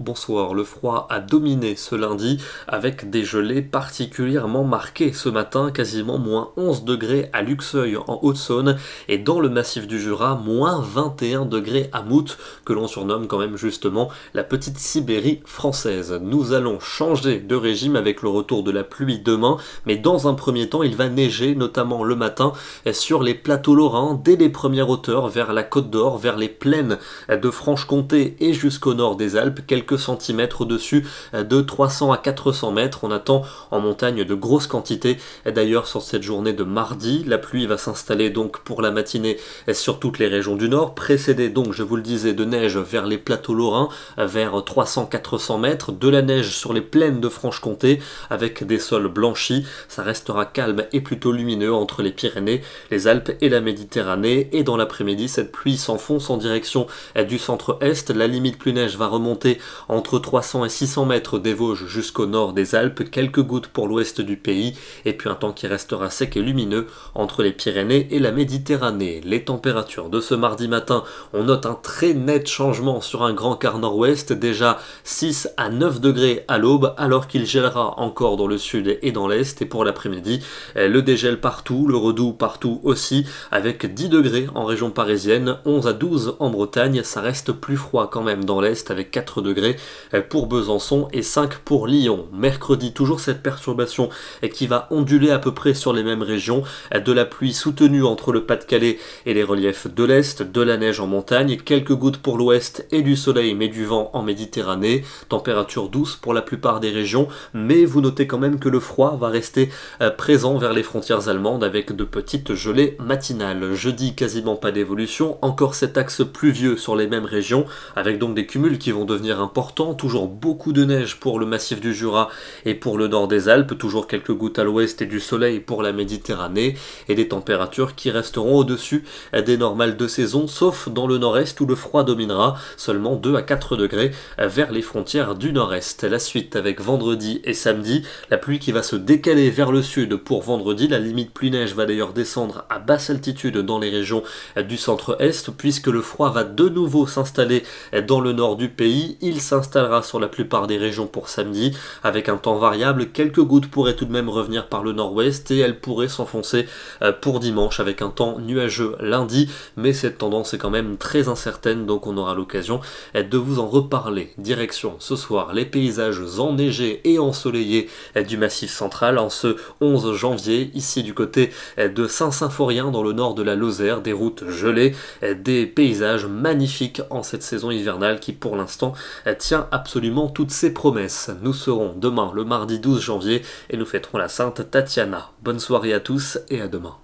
Bonsoir, le froid a dominé ce lundi avec des gelées particulièrement marquées ce matin, quasiment moins 11 degrés à Luxeuil en Haute-Saône et dans le massif du Jura, moins 21 degrés à Mout, que l'on surnomme quand même justement la petite Sibérie française. Nous allons changer de régime avec le retour de la pluie demain, mais dans un premier temps il va neiger, notamment le matin, sur les plateaux lorrains, dès les premières hauteurs vers la Côte d'Or, vers les plaines de Franche-Comté et jusqu'au nord des Alpes, quelques centimètres au-dessus de 300 à 400 mètres. On attend en montagne de grosses quantités. D'ailleurs, sur cette journée de mardi, la pluie va s'installer donc pour la matinée sur toutes les régions du nord, précédée donc, je vous le disais, de neige vers les plateaux lorrains, vers 300-400 mètres, de la neige sur les plaines de Franche-Comté, avec des sols blanchis. Ça restera calme et plutôt lumineux entre les Pyrénées, les Alpes et la Méditerranée. Et dans l'après-midi, cette pluie s'enfonce en direction du centre-est. La limite pluie-neige va remonter entre 300 et 600 mètres des Vosges jusqu'au nord des Alpes, quelques gouttes pour l'ouest du pays, et puis un temps qui restera sec et lumineux entre les Pyrénées et la Méditerranée. Les températures de ce mardi matin, on note un très net changement sur un grand quart nord-ouest, déjà 6 à 9 degrés à l'aube, alors qu'il gèlera encore dans le sud et dans l'est, et pour l'après-midi, le dégel partout, le redoux partout aussi, avec 10 degrés en région parisienne, 11 à 12 en Bretagne. Ça reste plus froid quand même dans l'est, avec 4 degrés pour Besançon et 5 pour Lyon. Mercredi, toujours cette perturbation qui va onduler à peu près sur les mêmes régions, de la pluie soutenue entre le Pas-de-Calais et les reliefs de l'Est, de la neige en montagne, quelques gouttes pour l'Ouest et du soleil mais du vent en Méditerranée, température douce pour la plupart des régions, mais vous notez quand même que le froid va rester présent vers les frontières allemandes avec de petites gelées matinales. Jeudi, quasiment pas d'évolution, encore cet axe pluvieux sur les mêmes régions, avec donc des cumuls qui vont devenir importants, toujours beaucoup de neige pour le massif du Jura et pour le nord des Alpes, toujours quelques gouttes à l'ouest et du soleil pour la Méditerranée, et des températures qui resteront au-dessus des normales de saison, sauf dans le nord-est où le froid dominera, seulement 2 à 4 degrés vers les frontières du nord-est. La suite avec vendredi et samedi, la pluie qui va se décaler vers le sud pour vendredi, la limite pluie-neige va d'ailleurs descendre à basse altitude dans les régions du centre-est, puisque le froid va de nouveau s'installer dans le nord du pays. Il s'installera sur la plupart des régions pour samedi, avec un temps variable. Quelques gouttes pourraient tout de même revenir par le nord-ouest et elles pourraient s'enfoncer pour dimanche avec un temps nuageux lundi, mais cette tendance est quand même très incertaine, donc on aura l'occasion de vous en reparler. Direction ce soir les paysages enneigés et ensoleillés du Massif central en ce 11 janvier, ici du côté de Saint-Symphorien dans le nord de la Lozère, des routes gelées, des paysages magnifiques en cette saison hivernale qui pour l'instant tient absolument toutes ses promesses. Nous serons demain le mardi 12 janvier et nous fêterons la Sainte Tatiana. Bonne soirée à tous et à demain.